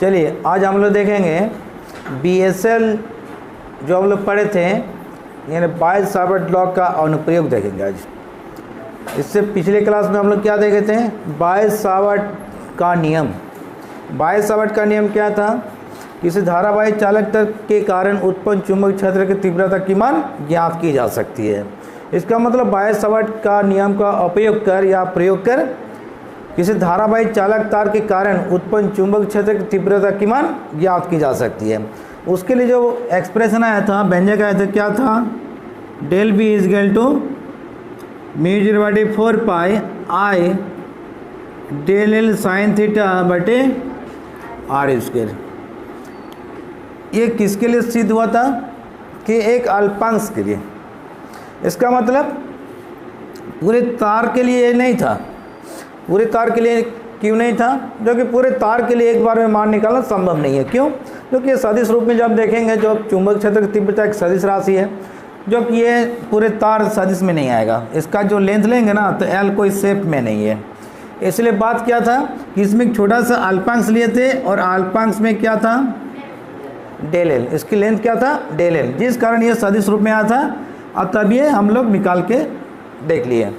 चलिए आज हम लोग देखेंगे BSL जो हम लोग पढ़े थे, यानी बाय-सावर्ट लॉ का अनुप्रयोग देखेंगे आज। इससे पिछले क्लास में हम लोग क्या देखे थे? बाय-सावर्ट का नियम। बाय-सावर्ट का नियम क्या था? किसी धारावाही चालक के कारण उत्पन्न चुंबक क्षेत्र की तीव्रता की मान ज्ञात की जा सकती है। इसका मतलब बाय-सावर्ट का नियम का उपयोग कर या प्रयोग कर किसी धारावाही चालक तार के कारण उत्पन्न चुंबक क्षेत्र की तीव्रता की मान ज्ञात की जा सकती है। उसके लिए जो एक्सप्रेशन आया था, व्यंजक आया था, क्या था? Del B is equal to μ/4 pi I del L sine theta बटे आर स्क्वायर। ये किसके लिए सिद्ध हुआ था? कि एक अल्पांश के लिए। इसका मतलब पूरे तार के लिए ये नहीं था। पूरे तार के लिए क्यों नहीं था? जो कि पूरे तार के लिए एक बार में मान निकालना संभव नहीं है। क्यों? क्योंकि ये सदिश रूप में जब देखेंगे, जो चुंबक क्षेत्र की तीव्रता एक सदिश राशि है, जो कि ये पूरे तार सदिश में नहीं आएगा। इसका जो लेंथ लेंगे ना, तो एल कोई शेप में नहीं है। इसलिए बात क्या था कि इसमें एक छोटा सा अल्पांश लिए थे, और अल्पांश में क्या था? Del L. इसकी लेंथ क्या था? डेल एल, जिस कारण ये सदिश रूप में आया था। और तब ये हम लोग निकाल के देख लिए।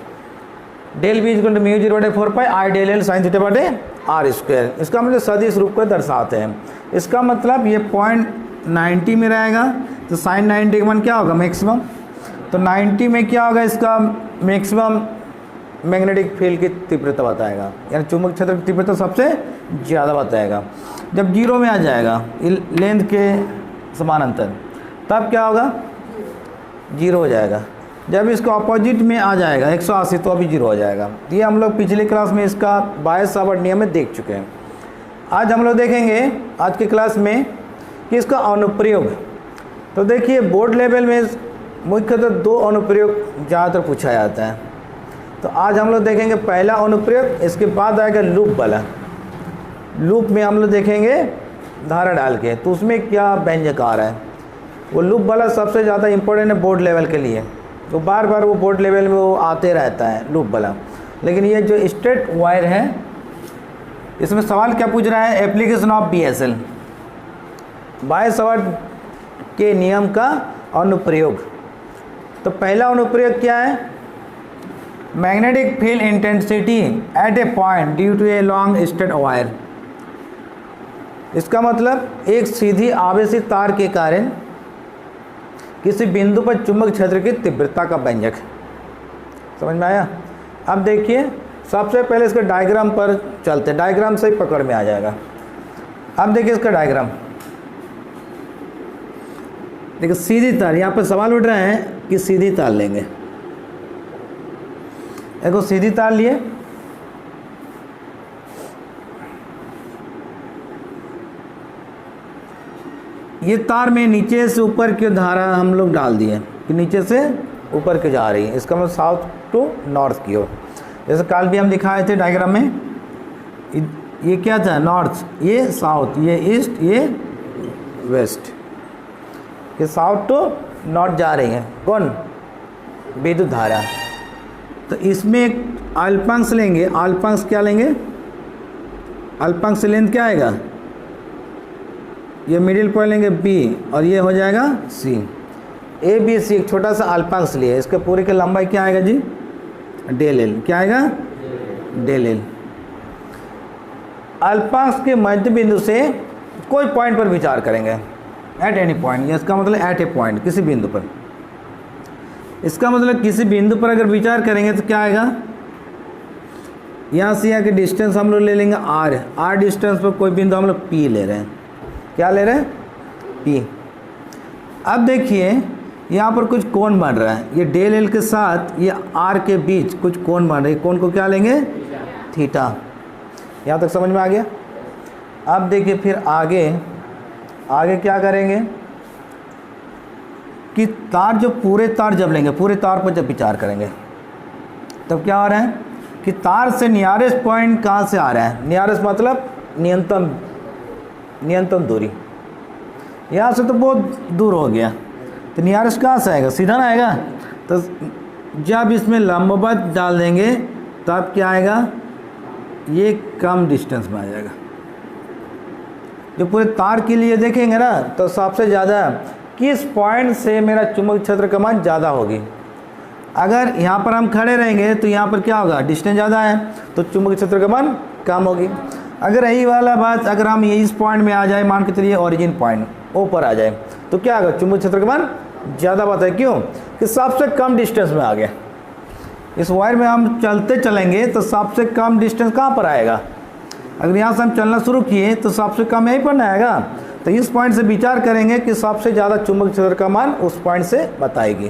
Del B equal to μ/4 pi I del L sine theta बटे आर स्क्वायर। इसका मतलब सदिश रूप को दर्शाते हैं। इसका मतलब ये पॉइंट 90 में रहेगा, तो साइन 90 का मान क्या होगा? मैक्सिमम। तो 90 में क्या होगा? इसका मैक्सिमम मैग्नेटिक फील्ड की तीव्रता बताएगा, यानी चुंबक क्षेत्र की तीव्रता सबसे ज़्यादा बताएगा। जब 0 में आ जाएगा लेंथ के समानांतर, तब क्या होगा? 0 हो जाएगा। जब इसका ऑपोजिट में आ जाएगा 180, तो अभी 0 हो जाएगा। ये हम लोग पिछले क्लास में इसका बाय-सावर्ट नियम में देख चुके हैं। आज हम लोग देखेंगे आज की क्लास में कि इसका अनुप्रयोग। तो देखिए, बोर्ड लेवल में मुख्यतः 2 अनुप्रयोग ज़्यादातर पूछा जाता है। तो आज हम लोग देखेंगे पहला अनुप्रयोग, इसके बाद आएगा लूप वाला। लूप में हम लोग देखेंगे धारा डाल के, तो उसमें क्या व्यंजक आ रहा है। वो लूप वाला सबसे ज़्यादा इम्पोर्टेंट है बोर्ड लेवल के लिए। तो बार बार वो बोर्ड लेवल में वो आते रहता है लूप वाला। लेकिन ये जो स्ट्रेट वायर है, इसमें सवाल क्या पूछ रहा है? एप्लीकेशन ऑफ BSL, बाय-सावर्ट के नियम का अनुप्रयोग। तो पहला अनुप्रयोग क्या है? Magnetic field intensity at a point due to a long straight wire. इसका मतलब एक सीधी आवेशित तार के कारण किसी बिंदु पर चुंबक क्षेत्र की तीव्रता का व्यंजक। समझ में आया? अब देखिए, सबसे पहले इसके डायग्राम पर चलते हैं। डायग्राम से ही पकड़ में आ जाएगा। अब देखिए इसका डायग्राम। देखिए सीधी तार, यहाँ पर सवाल उठ रहा है कि सीधी तार लेंगे। देखो सीधी तार लिए, ये तार में नीचे से ऊपर की धारा हम लोग डाल दिए कि नीचे से ऊपर की जा रही है। इसका मतलब साउथ टू नॉर्थ की ओर। जैसे कल भी हम दिखाए थे डायग्राम में, ये क्या था? नॉर्थ, ये साउथ, ये ईस्ट, ये वेस्ट। ये साउथ टू नॉर्थ जा रही है। कौन? विद्युत धारा। तो इसमें एक अल्पांश लेंगे। अल्पांश क्या लेंगे? अल्पांश से लेंथ क्या आएगा? ये मिडिल पॉइंट लेंगे B, और ये हो जाएगा C। A B C एक छोटा सा अल्पांश लिए, इसके पूरे की लंबाई क्या आएगा जी? Del L. क्या आएगा? Del L. अल्पांश के मध्य बिंदु से कोई पॉइंट पर विचार करेंगे, एट एनी पॉइंट। इसका मतलब एट ए पॉइंट, किसी बिंदु पर। इसका मतलब किसी बिंदु पर अगर विचार करेंगे तो क्या आएगा? यहाँ से यहाँ की डिस्टेंस हम लोग ले लेंगे R। R डिस्टेंस पर कोई बिंदु हम लोग P ले रहे हैं। क्या ले रहे हैं? P। अब देखिए यहाँ पर कुछ कोण बन रहा है। ये डेल एल के साथ ये R के बीच कुछ कोण बन रही है। कोण को क्या लेंगे? थीटा। यहाँ तक समझ में आ गया? अब देखिए फिर आगे क्या करेंगे कि तार, जो पूरे तार जब लेंगे, पूरे तार पर जब विचार करेंगे, तब क्या हो रहा है कि तार से नियरेस्ट पॉइंट कहाँ से आ रहा है? नियरेस्ट मतलब न्यूनतम दूरी। यहाँ से तो बहुत दूर हो गया, तो नियरेस्ट कहाँ से आएगा? सीधा ना आएगा। तो जब इसमें लंबवत डाल देंगे तब क्या आएगा? ये कम डिस्टेंस में आ जाएगा। जो पूरे तार के लिए देखेंगे ना, तो सबसे ज़्यादा किस पॉइंट से मेरा चुंबकीय क्षेत्र का मान ज़्यादा होगी। अगर यहाँ पर हम खड़े रहेंगे तो यहाँ पर क्या होगा, डिस्टेंस ज़्यादा है तो चुंबकीय क्षेत्र का मान कम होगी। अगर यही वाला बात अगर हम इस पॉइंट में आ जाए, मान के चलिए ओरिजिन पॉइंट ऊपर आ जाए, तो क्या होगा, चुंबकीय क्षेत्र का मान ज़्यादा बात है। क्यों कि सबसे कम डिस्टेंस में आ गया। इस वायर में हम चलते चलेंगे तो सबसे कम डिस्टेंस कहाँ पर आएगा, अगर यहाँ से हम चलना शुरू किए तो सबसे कम यहीं पर ना आएगा। तो इस पॉइंट से विचार करेंगे कि सबसे ज़्यादा चुंबकीय क्षेत्र का मान उस पॉइंट से बताएगी।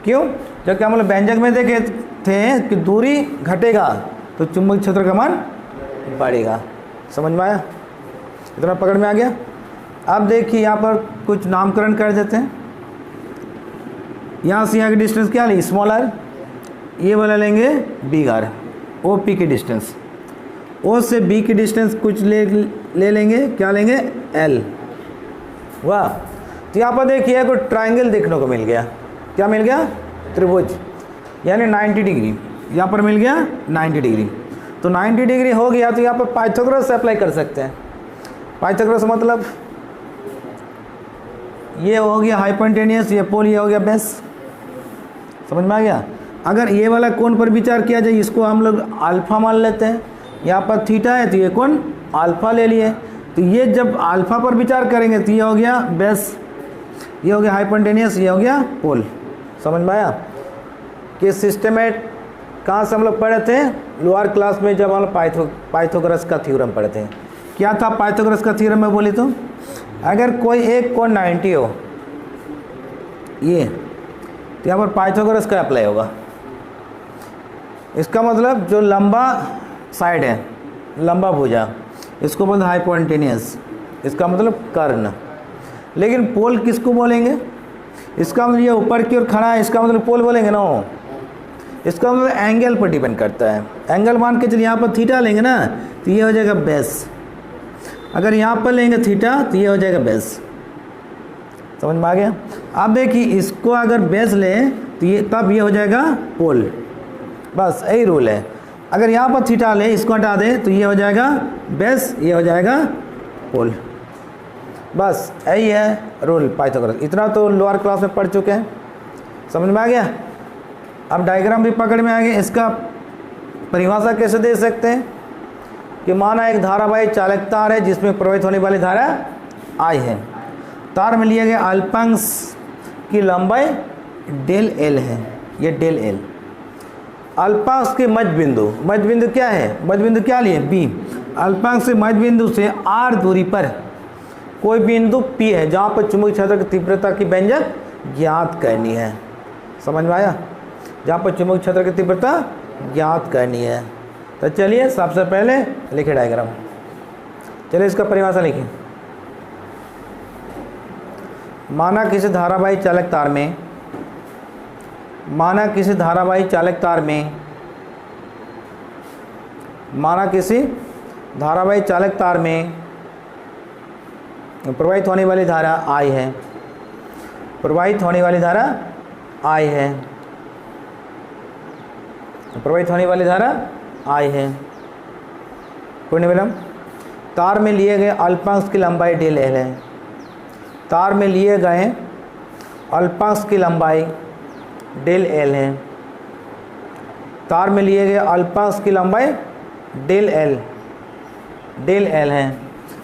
क्यों, जबकि हम लोग व्यंजक में देखे थे कि दूरी घटेगा तो चुंबकीय क्षेत्र का मान बढ़ेगा। समझ में आया, इतना पकड़ में आ गया। अब देखिए यहाँ पर कुछ नामकरण कर देते हैं। यहाँ से यहाँ की डिस्टेंस क्या ली, स्मॉलर, ये वाला लेंगे बिगर, ओ पी की डिस्टेंस, ओ से बी की डिस्टेंस कुछ ले लेंगे, क्या लेंगे, एल। वाह, तो यहाँ पर देखिए कोई ट्रायंगल देखने को मिल गया। क्या मिल गया, त्रिभुज, यानी 90 डिग्री यहाँ पर मिल गया, 90 डिग्री। तो 90 डिग्री हो गया तो यहाँ पर पाइथागोरस से अप्लाई कर सकते हैं। पाइथागोरस मतलब ये हो गया हाइपोटेन्यूस, ये पोल, ये हो गया बेस। समझ में आ गया। अगर ये वाला कोण पर विचार किया जाए, इसको हम लोग अल्फा मान लेते हैं, यहाँ पर थीटा है तो ये कोण अल्फा ले लिए। तो ये जब अल्फा पर विचार करेंगे तो ये हो गया बेस, ये हो गया हाइपोटेन्यूस, ये हो गया पोल। समझ में आया कि सिस्टमेट कहाँ से हम लोग पढ़े थे, लोअर क्लास में जब हम लोग पाइथागोरस का थ्योरम पढ़े थे। क्या था पाइथागोरस का थ्योरम में बोली तो, अगर कोई एक कोण 90 हो ये, तो यहाँ पर पाइथागोरस का अप्लाई होगा। इसका मतलब जो लंबा साइड है, लंबा भुजा, इसको बोलते हैं हाइपोटेन्यूस, इसका मतलब कर्ण। लेकिन पोल किसको बोलेंगे, इसका मतलब ये ऊपर की ओर खड़ा है, इसका मतलब पोल बोलेंगे ना। इसका मतलब एंगल पर डिपेंड करता है। एंगल मान के चलिए यहाँ पर थीटा लेंगे ना तो ये हो जाएगा बेस, अगर यहाँ पर लेंगे थीटा तो ये हो जाएगा बेस। समझ में आ गया। अब देखिए इसको अगर बेस लें तो ये तब ये हो जाएगा पोल, बस यही रूल है। अगर यहाँ पर थीटा ले, इसको हटा दे तो ये हो जाएगा बेस, ये हो जाएगा पोल, बस यही है रूल पाइथागोरस। इतना तो लोअर क्लास में पढ़ चुके हैं। समझ में आ गया। अब डायग्राम भी पकड़ में आ गया। इसका परिभाषा कैसे दे सकते हैं कि माना एक धारावाही चालक तार है जिसमें प्रवाहित होने वाली धारा I है। तार में लिए गए अल्पांश की लंबाई डेल एल है, ये डेल एल। अल्पांश के मध्य बिंदु क्या है, मध्य बिंदु क्या लिए बी। अल्पांश से मध्य बिंदु से r दूरी पर कोई बिंदु P है जहाँ पर चुंबकीय क्षेत्र की तीव्रता की व्यंजक ज्ञात करनी है। समझ में आया, जहाँ पर चुंबकीय क्षेत्र की तीव्रता ज्ञात करनी है। तो चलिए सबसे पहले लिखे डायग्राम, चलिए इसका परिभाषा लिखिए। माना किसी धारावाही चालक तार में, माना किसी धारावाही चालक तार में, माना किसी धारावाही चालक तार में प्रवाहित होने वाली धारा I है, प्रवाहित होने वाली धारा I है, प्रवाहित होने वाली धारा I है। कोई नहीं मैडम। तार में लिए गए अल्पांश की लंबाई डेल एल है, तार में लिए गए अल्पांश की लंबाई डेल एल है, तार में लिए गए अल्पांश की लंबाई डेल एल है।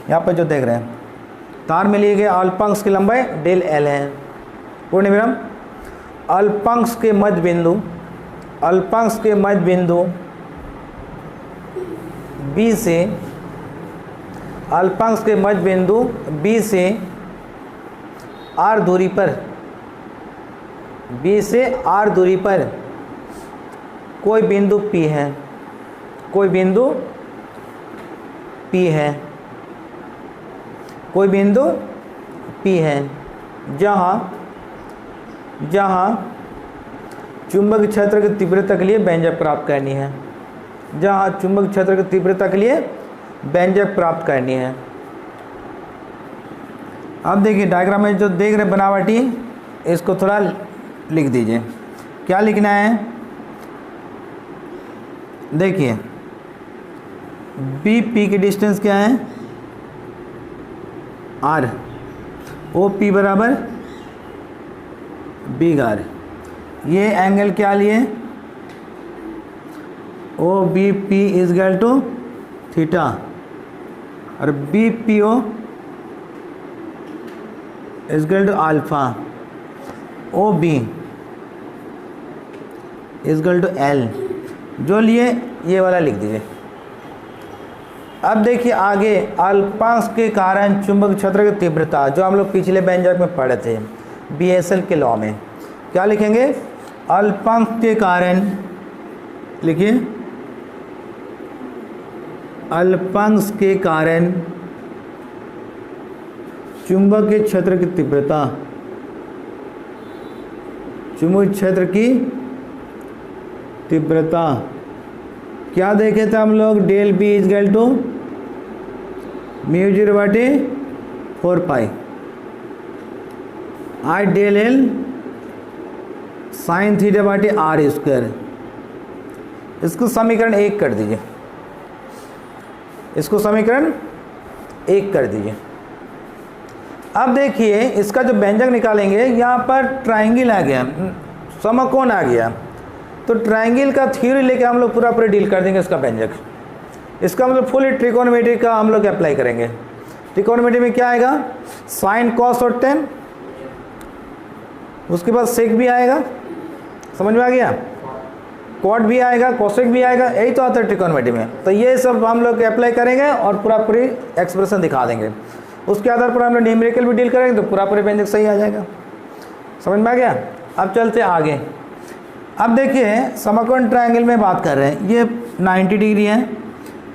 यहाँ पर जो देख रहे हैं तार में लिए गए अल्पांश की लंबाई डेल एल है। पूर्ण विराम। अल्पांश के मध्य बिंदु, अल्पांश के मध्य बिंदु बी से, अल्पांश के मध्य बिंदु बी से आर दूरी पर, बी से आर दूरी पर कोई बिंदु पी है, कोई बिंदु पी है, कोई बिंदु पी है जहाँ चुंबकीय क्षेत्र की तीव्रता के लिए व्यंजक प्राप्त करनी है, जहाँ चुंबकीय क्षेत्र की तीव्रता के लिए व्यंजक प्राप्त करनी है। अब देखिए डायग्राम में जो देख रहे बनावटी, इसको थोड़ा लिख दीजिए। क्या लिखना है, देखिए बी पी की डिस्टेंस क्या है, आर, ओ पी बराबर बिग आर। ये एंगल क्या लिए, O B P is equal to theta और B P O is equal to alpha, O B is equal to L. जो लिए ये वाला लिख दीजिए। अब देखिए आगे, अल्पांश के कारण चुंबक क्षेत्र की तीव्रता, जो हम लोग पिछले व्यंजक में पढ़े थे बीएसएल के लॉ में, क्या लिखेंगे, अल्पांश के कारण, लिखिए अल्पांश के कारण चुंबकीय क्षेत्र की तीव्रता, चुंबकीय क्षेत्र की तीव्रता क्या देखे थे हम लोग, del B is equal to mu 0/4 pi I del L sine theta बटे आर स्क्वायर। इसको समीकरण 1 कर दीजिए, इसको समीकरण 1 कर दीजिए। अब देखिए इसका जो व्यंजक निकालेंगे, यहाँ पर ट्राइंगल आ गया, समकोण आ गया, तो ट्राइंगल का थ्योरी लेके हम लोग पूरा डील कर देंगे इसका व्यंजक। इसका मतलब फुल ट्रिकोनोमेट्री का हम लोग अप्लाई करेंगे। ट्रिकोनोमेट्री में क्या आएगा, साइन कॉस और टेन, उसके बाद सेक भी आएगा, समझ में आ गया, कॉट भी आएगा, कोसेक भी आएगा, यही तो आता है ट्रिकोनोमेट्री में। तो ये सब हम लोग अप्लाई करेंगे और पूरी एक्सप्रेशन दिखा देंगे। उसके आधार पर हम लोग न्यूमेरिकल भी डील करेंगे, तो पूरा व्यंजक सही आ जाएगा। समझ में आ गया। अब चलते आगे। अब देखिए समकोण ट्रायंगल में बात कर रहे हैं, ये 90 डिग्री है,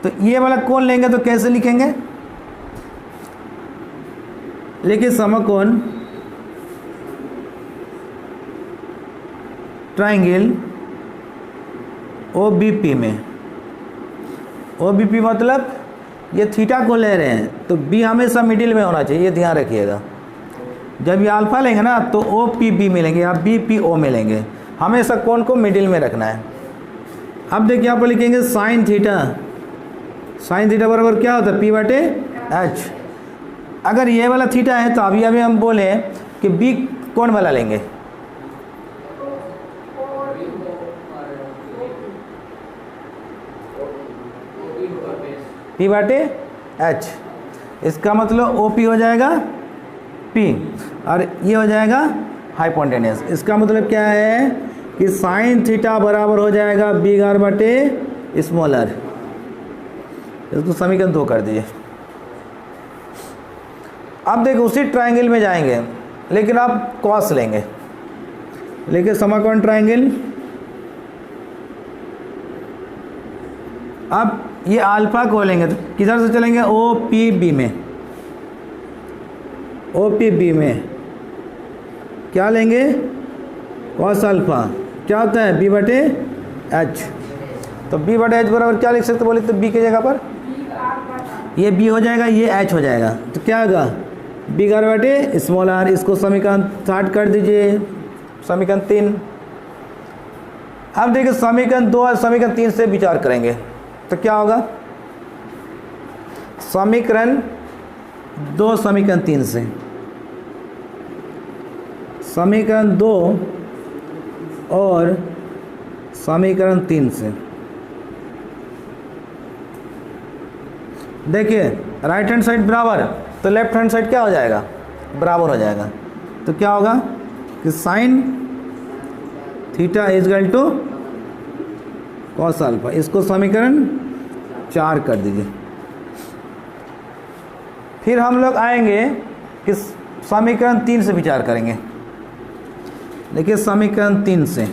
तो ये वाला कोण लेंगे तो कैसे लिखेंगे, लेकिन समकोण ट्रायंगल OBP में, OBP मतलब ये थीटा को ले रहे हैं तो बी हमेशा मिडिल में होना चाहिए, ये ध्यान रखिएगा। जब ये अल्फा लेंगे ना तो OPB मिलेंगे या BPO मिलेंगे, हमेशा कोण को मिडिल में रखना है। अब देखिए यहाँ पर लिखेंगे साइन थीटा, साइन थीटा बराबर क्या होता है P/H। अगर ये वाला थीटा है तो अभी हम बोले कि बी कौन वाला लेंगे, P/H। इसका मतलब OP हो जाएगा P और ये हो जाएगा हाइपोटेन्यूस। इसका मतलब क्या है कि साइन थीटा बराबर हो जाएगा बिग आर बटे स्मॉल आर। इसको समीकरण 2 कर दीजिए। अब देखो उसी ट्रायंगल में जाएंगे, लेकिन आप कॉस लेंगे, लेकिन समकोण ट्रायंगल। अब ये अल्फा को लेंगे तो किधर से चलेंगे, OPB में, OPB में क्या लेंगे, कॉस अल्फा, क्या होता है B/H। तो B/H बराबर क्या लिख सकते बोले तो B की जगह पर ये B हो जाएगा, ये H हो जाएगा, तो क्या होगा बिग आर बटे स्मॉल आर। इसको समीकरण 60 कर दीजिए, समीकरण 3। अब देखिए समीकरण 2 और समीकरण 3 से विचार करेंगे तो क्या होगा, समीकरण 2 समीकरण 3 से, समीकरण 2 और समीकरण 3 से देखिए राइट हैंड साइड बराबर तो लेफ्ट हैंड साइड क्या हो जाएगा, बराबर हो जाएगा। तो क्या होगा कि sine theta is equal to cos alpha. इसको समीकरण 4 कर दीजिए। फिर हम लोग आएंगे कि समीकरण 3 से विचार करेंगे। देखिए समीकरण 3 से,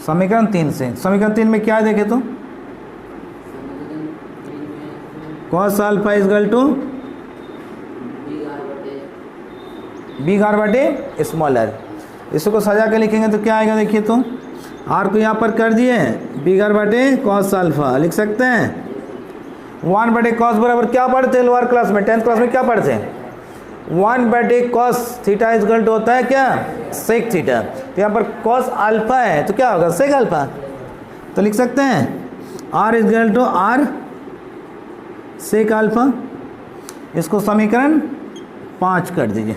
समीकरण 3 से, समीकरण 3 में क्या है देखे तो cos alpha is equal to big R बटे स्मॉल आर। इसको सजा के लिखेंगे तो क्या आएगा, देखिए तो आर को यहाँ पर कर दिए, बिग आर बटे कॉस अल्फा लिख सकते हैं। 1/cos बराबर क्या पढ़ते हैं लोअर क्लास में, 10th क्लास में क्या पढ़ते हैं, 1/cos theta is equal to होता है क्या, सेक थीटा। तो यहाँ पर cos अल्फा है तो क्या होगा सेक अल्फा, तो लिख सकते हैं r is equal to r sec alpha, इसको समीकरण 5 कर दीजिए।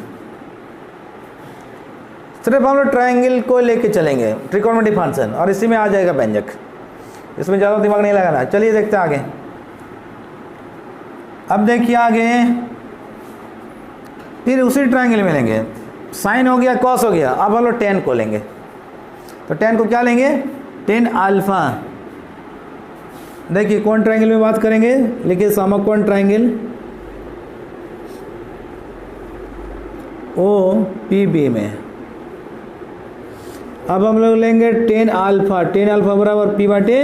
सिर्फ हम लोग ट्रायंगल को लेके चलेंगे, ट्रिकोणमिति फंक्शन, और इसी में आ जाएगा व्यंजक, इसमें ज़्यादा दिमाग नहीं लगाना। चलिए देखते हैं आगे। अब देखिए आगे, फिर उसी ट्रायंगल में लेंगे, साइन हो गया, कॉस हो गया, अब हम लोग टेन को लेंगे। तो टेन को क्या लेंगे, टेन अल्फा। देखिए कौन ट्रायंगल में बात करेंगे, लिखिए समकोण ट्रायंगल ओ पी बी में। अब हम लोग लेंगे टेन अल्फा, टेन अल्फा बराबर पी बाटे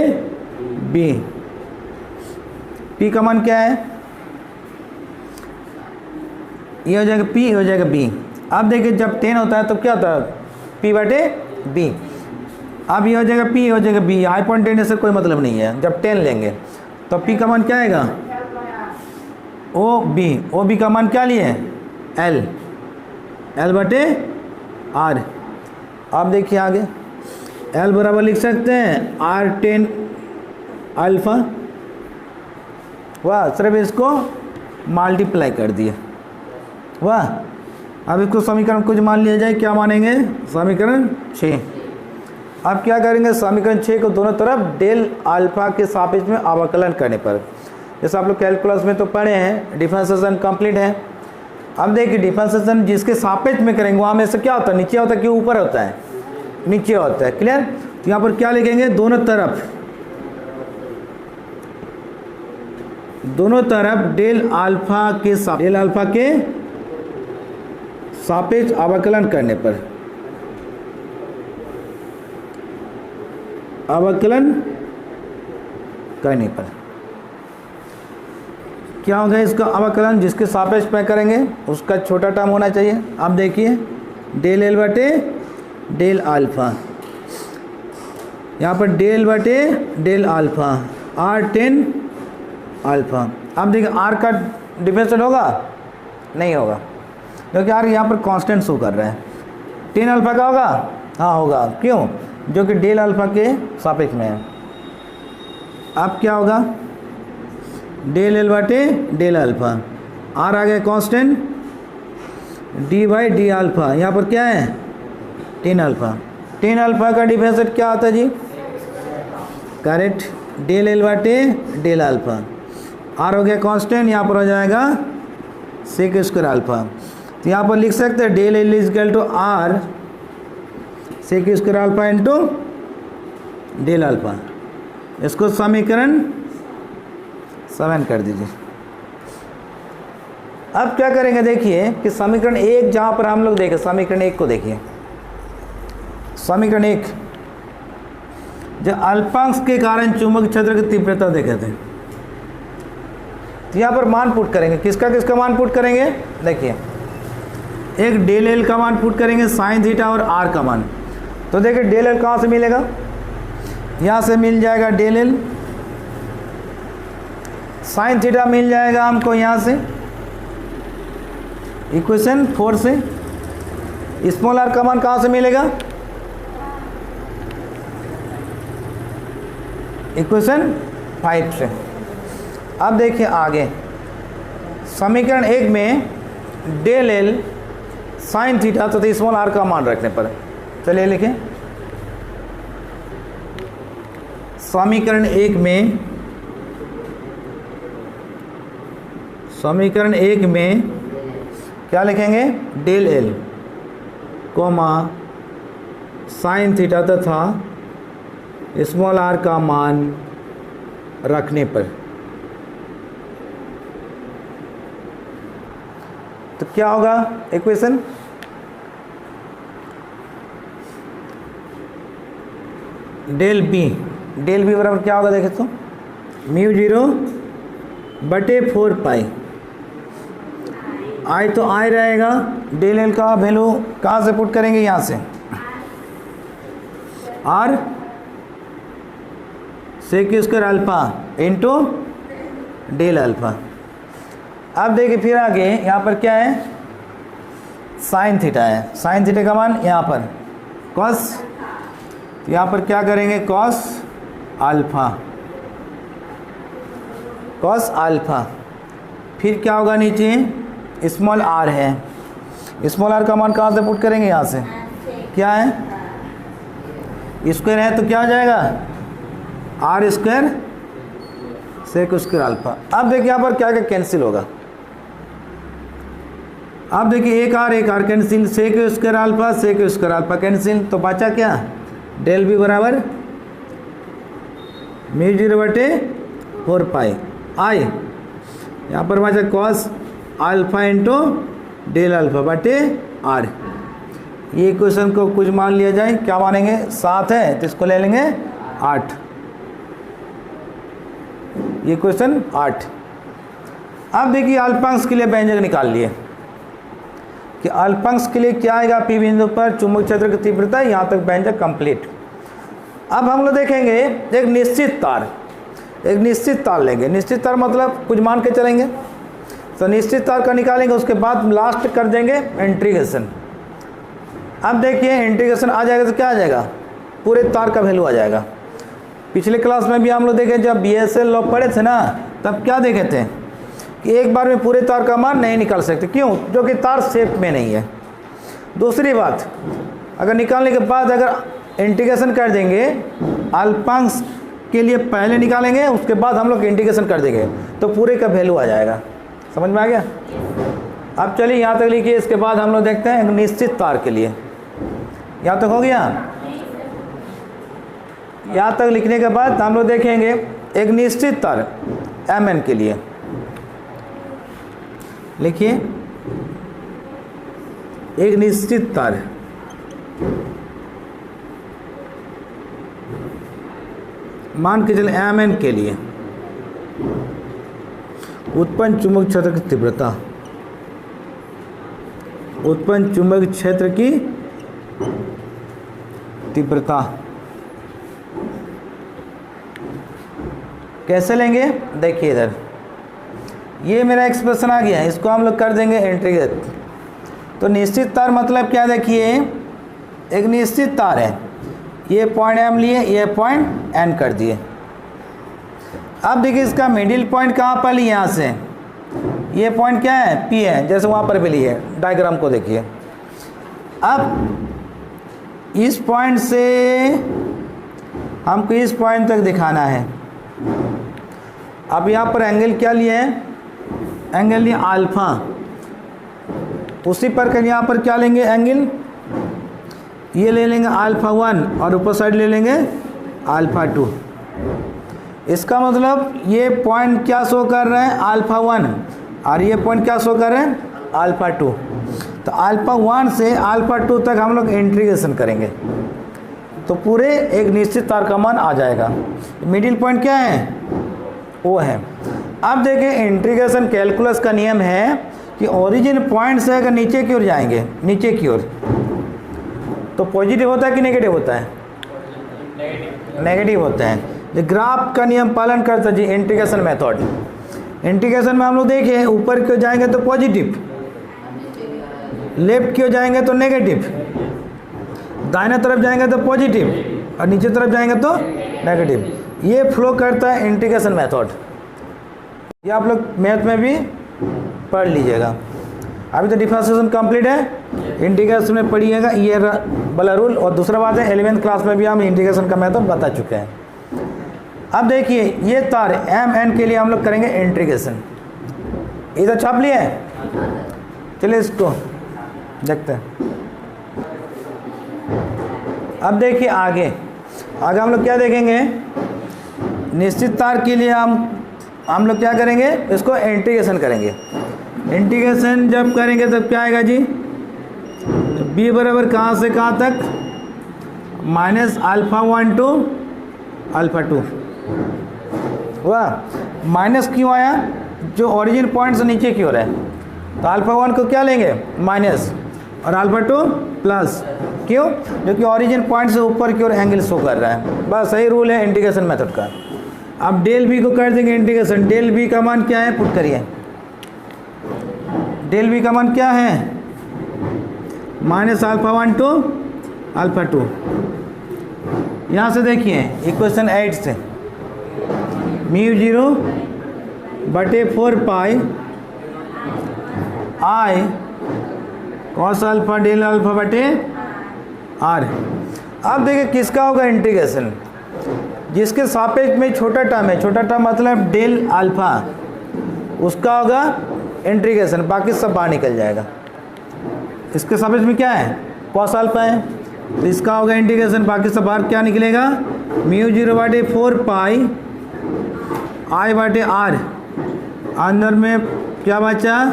बी। पी का मान क्या है, ये हो जाएगा पी, हो जाएगा बी। अब देखिए जब 10 होता है तो क्या होता है, पी बाटे बी। अब ये हो जाएगा पी, हो जाएगा बी, हाइपोटेन्यूस से कोई मतलब नहीं है। जब 10 लेंगे तो पी का मान क्या आएगा, ओ बी। ओ बी का मान क्या लिए, एल, एल बटे आर। आप देखिए आगे, एल बराबर लिख सकते हैं आर 10 अल्फा, वाह, सिर्फ इसको मल्टीप्लाई कर दिए, वाह। अब इसको समीकरण कुछ मान लिया जाए, क्या मानेंगे, समीकरण 6। अब क्या करेंगे, समीकरण 6 को दोनों तरफ डेल अल्फा के सापेक्ष में अवकलन करने पर, जैसे आप लोग कैलकुलस में तो पढ़े हैं, डिफरेंशिएशन कंप्लीट है। अब देखिए डिफरेंशिएशन जिसके सापेक्ष में करेंगे वहाँ में से क्या होता है, नीचे होता है कि ऊपर होता है, नीचे होता है, क्लियर। तो यहाँ पर क्या लिखेंगे, दोनों तरफ डेल अल्फा के सापेक्ष अवकलन करने पर, क्या होगा, इसका अवकलन जिसके सापेक्ष में करेंगे उसका छोटा टर्म होना चाहिए। आप देखिए डेल एल बटे डेल अल्फा, यहाँ पर डेल बटे डेल अल्फा, आर 10 अल्फा। अब देखिए आर का डिफरेंशिएट होगा, नहीं होगा, क्योंकि आर यहाँ पर कांस्टेंट शो कर रहा है। 10 अल्फा का होगा, हाँ होगा, क्यों, जो कि डेल अल्फा के सापेक्ष में है। अब क्या होगा, डेल एल बटे डेल अल्फा, आर आ गया constant, D by D alpha, यहाँ पर क्या है 10 अल्फा। 10 अल्फा का डिफरेंशिएट क्या आता है जी, करेक्ट, डेल एल बटे डेल अल्फा, आर हो गया कांस्टेंट, यहाँ पर हो जाएगा सेक स्क्वायर अल्फा। तो यहाँ पर लिख सकते हैं del L is equal to R sec square alpha into del alpha. इसको समीकरण 7 कर दीजिए। अब क्या करेंगे, देखिए कि समीकरण 1 जहाँ पर हम लोग देखें, समीकरण 1 को देखिए, समीकरण 1 जब अल्पांश के कारण चुंबक क्षेत्र की तीव्रता देखे थे, तो यहाँ पर मान पुट करेंगे, किसका मान पुट करेंगे, देखिए एक डेल एल का मान पुट करेंगे, साइन थीटा और आर का मान। तो देखिए डेल एल कहाँ से मिलेगा, यहाँ से मिल जाएगा डेल एल, साइन थीटा मिल जाएगा हमको यहाँ से इक्वेशन 4 से, स्मॉल आर का मान कहाँ से मिलेगा, इक्वेशन 5 से। अब देखिए आगे, समीकरण 1 में डेल एल साइन थीटा तथा स्मॉल आर का मान रखने पर, चलिए लिखें, समीकरण 1 में क्या लिखेंगे, del L comma sine theta तथा स्मॉल आर का मान रखने पर, तो क्या होगा इक्वेशन, डेल बी बराबर क्या होगा, देखे तो म्यू 0 बटे 4 पाई, आई तो आई रहेगा, डेल एल का वैल्यू कहाँ से पुट करेंगे, यहाँ से R sec square alpha into del alpha. अब देखिए फिर आगे यहाँ पर क्या है, साइन थीटा है, साइन थीटा का मान यहाँ पर कॉस, तो यहाँ पर क्या करेंगे, कॉस अल्फा, फिर क्या होगा नीचे स्मॉल आर है, स्मॉल आर का मान कहाँ से पुट करेंगे, यहाँ से क्या है स्क्वायर है तो क्या हो जाएगा R square sec square alpha. अब देखिए यहाँ पर क्या क्या कैंसिल होगा, अब देखिए एक R cancel, sec square alpha cancel, तो बचा क्या डेल बी बराबर μ0/4 पाई आई, यहाँ पर बचा cos alpha into del alpha बटे आर। ये क्वेश्चन को कुछ मान लिया जाए, क्या मानेंगे 7 है तो इसको ले लेंगे 8, ये क्वेश्चन 8। अब देखिए अल्पांश के लिए व्यंजक निकाल लिए कि अल्पांश के लिए क्या आएगा, पी बिंदु पर चुंबक क्षेत्र की तीव्रता, यहाँ तक व्यंजक कंप्लीट। अब हम लोग देखेंगे एक निश्चित तार लेंगे, निश्चित तार मतलब कुछ मान के चलेंगे, तो निश्चित तार का निकालेंगे, उसके बाद लास्ट कर देंगे इंटीग्रेशन। अब देखिए इंटीग्रेशन आ जाएगा तो क्या आ जाएगा, पूरे तार का वैल्यू आ जाएगा। पिछले क्लास में भी हम लोग देखे, जब BSL लॉ पढ़े थे ना, तब क्या देखे थे कि एक बार में पूरे तार का मान नहीं निकाल सकते, क्यों, जो कि तार शेप में नहीं है। दूसरी बात, अगर निकालने के बाद अगर इंटीग्रेशन कर देंगे, अल्पांश के लिए पहले निकालेंगे, उसके बाद हम लोग इंटीग्रेशन कर देंगे तो पूरे का वैल्यू आ जाएगा। समझ में आ गया। अब चलिए यहाँ तक लिखिए, इसके बाद हम लोग देखते हैं एक निश्चित तार के लिए। यहाँ तक हो गया, यहाँ तक लिखने के बाद हम लोग देखेंगे एक निश्चित तार MN के लिए। लिखिए एक निश्चित तार मान के चले MN के लिए उत्पन्न चुंबक क्षेत्र की तीव्रता, उत्पन्न चुंबक क्षेत्र की तीव्रता कैसे लेंगे, देखिए इधर ये मेरा एक्सप्रेशन आ गया, इसको हम लोग कर देंगे इंटीग्रेट। तो निश्चित तार मतलब क्या, देखिए एक निश्चित तार है, ये पॉइंट M लिए, ये पॉइंट N कर दिए। अब देखिए इसका मिडिल पॉइंट कहाँ पर लिए, यहाँ से ये पॉइंट क्या है P है, जैसे वहाँ पर भी लिए, डायग्राम को देखिए। अब इस पॉइंट से हमको इस पॉइंट तक दिखाना है। अब यहाँ पर एंगल क्या लिए हैं, एंगल लिए अल्फा, उसी पर यहाँ पर क्या लेंगे एंगल, ये ले लेंगे अल्फा 1 और ऊपर साइड ले लेंगे अल्फा 2। इसका मतलब ये पॉइंट क्या शो कर रहे हैं अल्फा 1 और ये पॉइंट क्या शो कर रहे हैं अल्फा 2। तो अल्फा 1 से अल्फा 2 तक हम लोग इंटीग्रेशन करेंगे तो पूरे एक निश्चित तार का मान आ जाएगा। मिडिल पॉइंट क्या है, वो है। अब देखें इंटीग्रेशन कैलकुलस का नियम है कि ओरिजिन पॉइंट से अगर नीचे की ओर जाएंगे, नीचे की ओर, तो पॉजिटिव होता है कि नेगेटिव होता है, नेगेटिव होता है। जो ग्राफ का नियम पालन करता है जी, इंटीग्रेशन मेथड, इंटीग्रेशन में हम लोग देखें ऊपर की ओर जाएंगे तो पॉजिटिव, लेफ्ट की ओर जाएंगे तो नेगेटिव, दाहिने तरफ जाएंगे तो पॉजिटिव और नीचे तरफ जाएंगे तो नेगेटिव। ये फ्लो करता है इंटीग्रेशन मेथड, ये आप लोग मैथ में भी पढ़ लीजिएगा। अभी तो डिफरेंशिएशन कंप्लीट है, इंटीग्रेशन में पढ़िएगा ये वाला रूल। और दूसरा बात है 11th क्लास में भी हम इंटीग्रेशन का मेथड बता चुके हैं। अब देखिए ये तार MN के लिए हम लोग करेंगे इंटीग्रेशन, इधर छाप लिए, चलिए इसको देखते हैं। अब देखिए आगे हम लोग क्या देखेंगे, निश्चित तार के लिए हम लोग क्या करेंगे, इसको इंटीग्रेशन करेंगे। इंटीग्रेशन जब करेंगे तब क्या आएगा जी, B बराबर कहाँ से कहाँ तक, -α1 to α2। वाह, माइनस क्यों आया, जो ओरिजिन पॉइंट से नीचे की ओर है, तो α1 को क्या लेंगे माइनस और α2 प्लस, क्यों, जो कि ओरिजिन पॉइंट से ऊपर की ओर एंगल शो कर रहा है। बस सही रूल है इंटीग्रेशन मेथड का। अब डेल बी को कर देंगे इंटीग्रेशन, डेल बी का मान क्या है पुट करिए, डेल बी का मान क्या है -α1 to α2। यहाँ से देखिए इक्वेशन 8 से μ0/4 पाई I cos alpha del alpha बटे आर। अब देखिए किसका होगा इंटीग्रेशन, जिसके सापेक्ष में छोटा टर्म है, छोटा टर्म मतलब डेल अल्फा, उसका होगा इंटीग्रेशन, बाकी सब बाहर निकल जाएगा। इसके सापेक्ष में क्या है, कॉस अल्फा है, तो इसका होगा इंटीग्रेशन, बाकी सब बाहर क्या निकलेगा, म्यू 0/4 पाई आई बटे आर, अंदर में क्या बचा,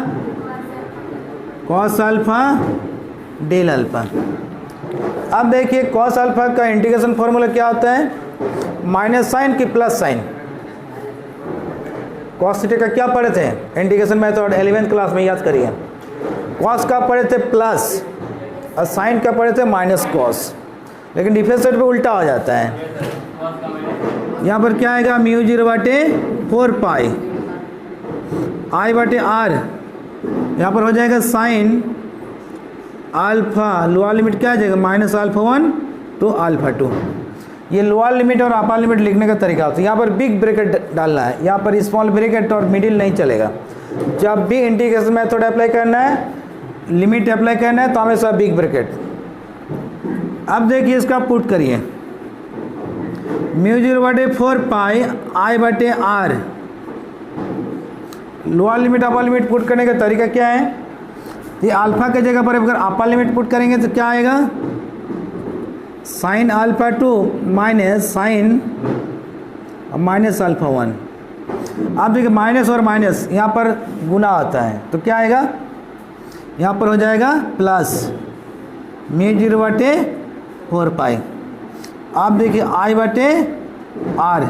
कॉस अल्फा डेल अल्फा। अब देखिए कॉस अल्फा का इंटीग्रेशन फॉर्मूला क्या होता है, माइनस साइन की प्लस साइन। कॉस थीटा का क्या पढ़े थे इंटीग्रेशन मेथड 11th क्लास में, याद करिए। कॉस का पढ़े थे प्लस और साइन का पढ़े थे माइनस कॉस, लेकिन डिफरेंशिएट पे उल्टा हो जाता है। यहाँ पर क्या आएगा, म्यू 0/4 पाई आई बटे आर, यहाँ पर हो जाएगा साइन अल्फा, लोअर लिमिट क्या आ जाएगा, -α1 to α2। ये लोअर लिमिट और अपर लिमिट लिखने का तरीका होता है। यहाँ पर बिग ब्रैकेट डालना है, यहाँ पर स्मॉल ब्रैकेट और मिडिल नहीं चलेगा। जब भी इंटीग्रेशन मेथड अप्लाई करना है, लिमिट अप्लाई करना है, तो हमेशा बिग ब्रैकेट। अब देखिए इसका पुट करिए, म्यू 0/4 पाई आई बटे R, lower limit upper limit put करने का तरीका क्या है, ये अल्फा के जगह पर अगर अपर लिमिट पुट करेंगे तो क्या आएगा, साइन α2 माइनस साइन माइनस α1। अब देखिए माइनस और माइनस यहाँ पर गुना होता है, तो क्या आएगा, यहाँ पर हो जाएगा प्लस म्यू 0/4 पाई। आप देखिए आई बटे आर,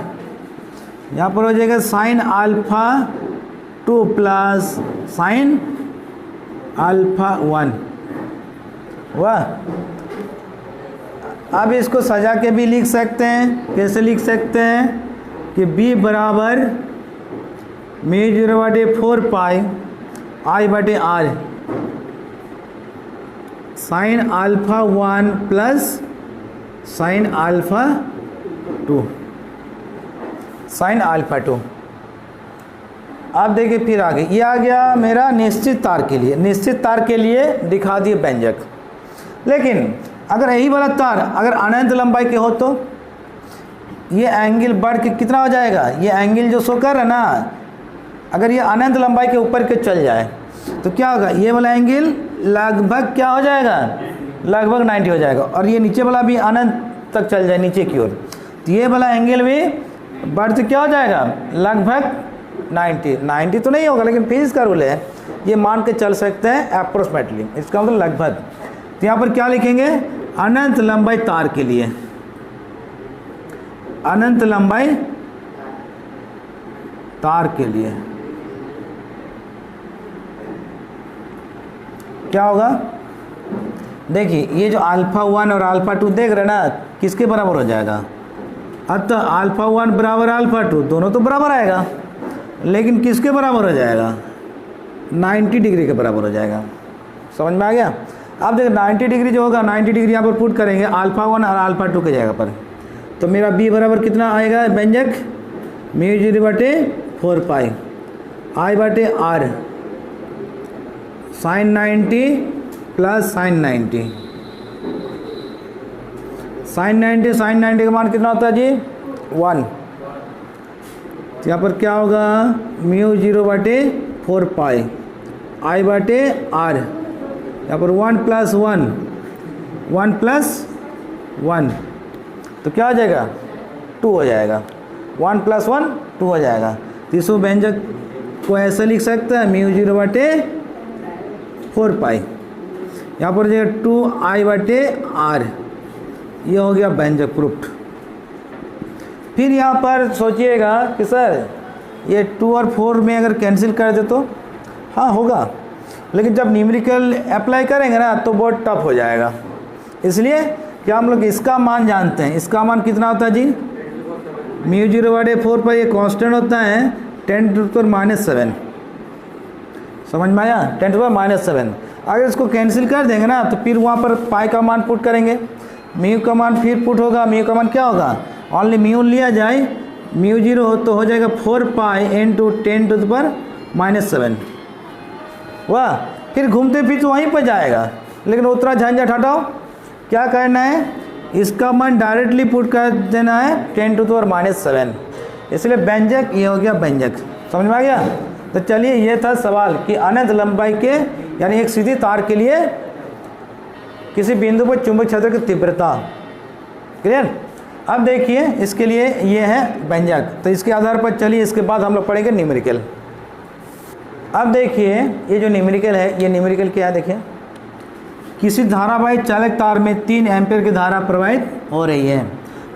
यहाँ पर हो जाएगा साइन α2 प्लस साइन α1। वाह, अब इसको सजा के भी लिख सकते हैं। कैसे लिख सकते हैं कि b बराबर म्यू 0/4 पाई आई बटे R sine α1 plus sine α2, sine α2। अब देखिए फिर आगे ये आ गया मेरा निश्चित तार के लिए, निश्चित तार के लिए दिखा दिए व्यंजक। लेकिन अगर यही वाला तार अगर अनंत लंबाई के हो तो ये एंगल बढ़ के कितना हो जाएगा, ये एंगल जो शो कर रहा है ना, अगर ये अनंत लंबाई के ऊपर के चल जाए तो क्या होगा, ये वाला एंगल लगभग क्या हो जाएगा, लगभग 90 हो जाएगा। और ये नीचे वाला भी अनंत तक चल जाए नीचे की ओर, तो ये वाला एंगल भी बढ़ के क्या हो जाएगा, लगभग 90 तो नहीं होगा, लेकिन फिजिक्स का रूल है, ये मान के चल सकते हैं अप्रोक्सीमेटली, इसका मतलब लगभग। तो यहाँ पर क्या लिखेंगे, अनंत लंबाई तार के लिए, अनंत लंबाई तार के लिए क्या होगा, देखिए ये जो α1 और α2 देख रहे हैं ना, किसके बराबर हो जाएगा, अतः α1 बराबर α2 दोनों तो बराबर आएगा, लेकिन किसके बराबर हो जाएगा, 90 डिग्री के बराबर हो जाएगा। समझ में आ गया। अब देखिए 90 डिग्री जो होगा, 90 डिग्री यहाँ पर पुट करेंगे α1 और α2 के जगह पर, तो मेरा b बराबर कितना आएगा व्यंजक, म्यू 0/4 पाई आई बटे R sine 90 plus sine 90। Sine 90 का मान कितना होता है जी, 1। यहाँ पर क्या होगा, म्यू 0/4 पाई आई बटे आर, यहाँ पर 1 + 1 + 1 तो क्या हो जाएगा, 2 हो जाएगा, 1 + 1 2 हो जाएगा। तो इस व्यंजक को ऐसे लिख सकते हैं, म्यू 0/4 पाई, यहाँ पर हो जाएगा 2I/r, ये हो गया व्यंजक प्रूफ्ड। फिर यहाँ पर सोचिएगा कि सर ये 2 और 4 में अगर कैंसिल कर दे तो हाँ होगा, लेकिन जब न्यूमेरिकल अप्लाई करेंगे ना तो बहुत टफ हो जाएगा। इसलिए क्या हम लोग इसका मान जानते हैं, इसका मान कितना होता है जी, म्यू 0/4 पर ये कांस्टेंट होता है 10⁻⁷। समझ में आया, 10⁻⁷। अगर इसको कैंसिल कर देंगे ना तो फिर वहाँ पर पाई का मान पुट करेंगे, म्यू का मान फिर पुट होगा, म्यू का मान क्या होगा, ओनली म्यू लिया जाए, म्यू 0 हो तो हो जाएगा 4 पाई × 10⁻⁷। वाह, फिर घूमते फिर तो वहीं पर जाएगा, लेकिन उतना झंझट हटाओ। क्या करना है, इसका मान डायरेक्टली पुट कर देना है 10 टू द पावर -7, इसलिए व्यंजक ये हो गया व्यंजक। समझ में आ गया। तो चलिए ये था सवाल कि अनंत लंबाई के यानी एक सीधी तार के लिए किसी बिंदु पर चुंबक क्षेत्र की तीव्रता। क्लियर। अब देखिए इसके लिए ये है व्यंजक, तो इसके आधार पर चलिए इसके बाद हम लोग पढ़ेंगे न्यूमेरिकल। अब देखिए ये जो न्यूमेरिकल है, ये न्यूमेरिकल क्या है, देखिए किसी धारावाही चालक तार में 3 एम्पीयर की धारा प्रवाहित हो रही है,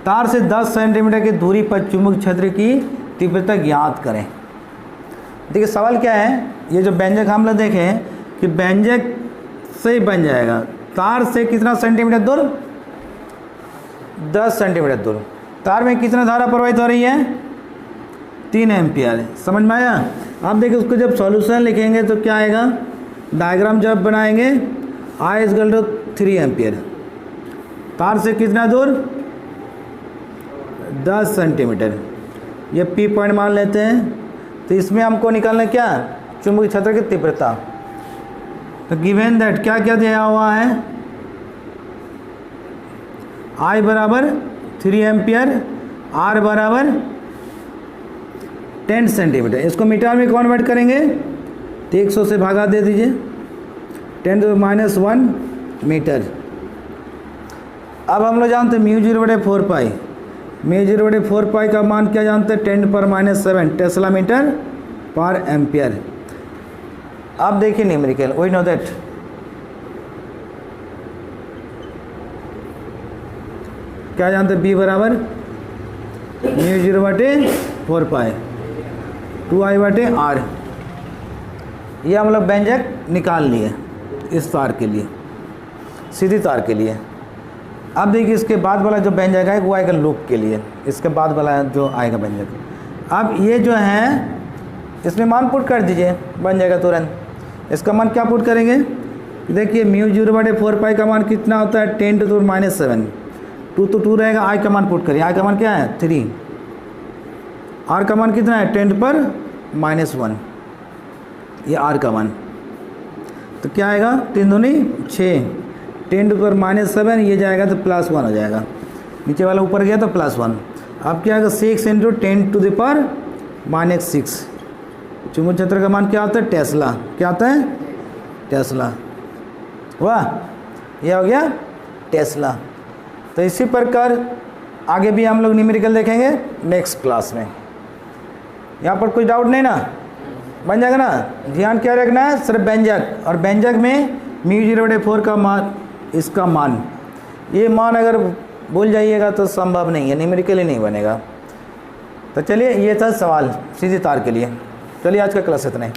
तार से 10 सेंटीमीटर की दूरी पर चुंबक क्षेत्र की तीव्रता ज्ञात करें। देखिए सवाल क्या है, ये जो व्यंजक हम लोग देखें कि व्यंजक से ही बन जाएगा, तार से कितना सेंटीमीटर दूर, 10 सेंटीमीटर दूर, तार में कितना धारा प्रवाहित हो रही है, 3 एम्पियर। समझ में आया। आप देखिए उसको जब सॉल्यूशन लिखेंगे तो क्या आएगा, डायग्राम जब बनाएंगे I is equal to 3 ampere, तार से कितना दूर, 10 सेंटीमीटर, ये P पॉइंट मान लेते हैं। तो इसमें हमको निकालना क्या, चुंबकीय क्षेत्र की तीव्रता। तो गिवन दैट क्या क्या दिया हुआ है, I बराबर 3 एम्पियर, R बराबर 10 सेंटीमीटर। इसको मीटर में कन्वर्ट करेंगे तो 100 से भागा दे दीजिए, 10 to the -1 मीटर। अब हम लोग जानते हैं μ0/4 पाई, μ0/4 पाई का मान क्या जानते हैं, 10 पर -7 टेस्ला मीटर पर एम्पियर। अब देखिए न्यूमेरिकल, वी नो दैट क्या जानते हैं, B बराबर μ0/4 पाई 2I/R। ये हम लोग व्यंजक निकाल लिए इस तार के लिए, सीधी तार के लिए। अब देखिए इसके बाद वाला जो व्यंजक है वो आएगा लूप के लिए, इसके बाद वाला जो आएगा व्यंजक। अब ये जो है इसमें मान पुट कर दीजिए, बन जाएगा तुरंत। इसका मान क्या पुट करेंगे, देखिए μ0/4 पाई का मान कितना होता है, 10 to the power -7, 2 तो 2 रहेगा, I का मान पुट करिए, I का मान क्या है 3, R का मान कितना है 10 पर -1, ये R का मान। तो क्या आएगा, 3 दूनी 6, 10 to the power -7, ये जाएगा तो +1 हो जाएगा, नीचे वाला ऊपर गया तो +1। अब क्या आएगा 6 × 10 to the power -6। चुंबकीय क्षेत्र का मान क्या होता है, टेस्ला। क्या आता है, टेस्ला। वाह, ये हो गया टेस्ला। तो इसी प्रकार आगे भी हम लोग न्यूमेरिकल देखेंगे नेक्स्ट क्लास में। यहाँ पर कोई डाउट नहीं ना, बन जाएगा ना। ध्यान क्या रखना है, सिर्फ व्यंजक, और व्यंजक में μ0/4 का मान, इसका मान, ये मान अगर भूल जाइएगा तो संभव नहीं है, न्यूमेरिकल ही नहीं बनेगा। तो चलिए ये था सवाल सीधी तार के लिए। चलिए आज का क्लास इतना ही।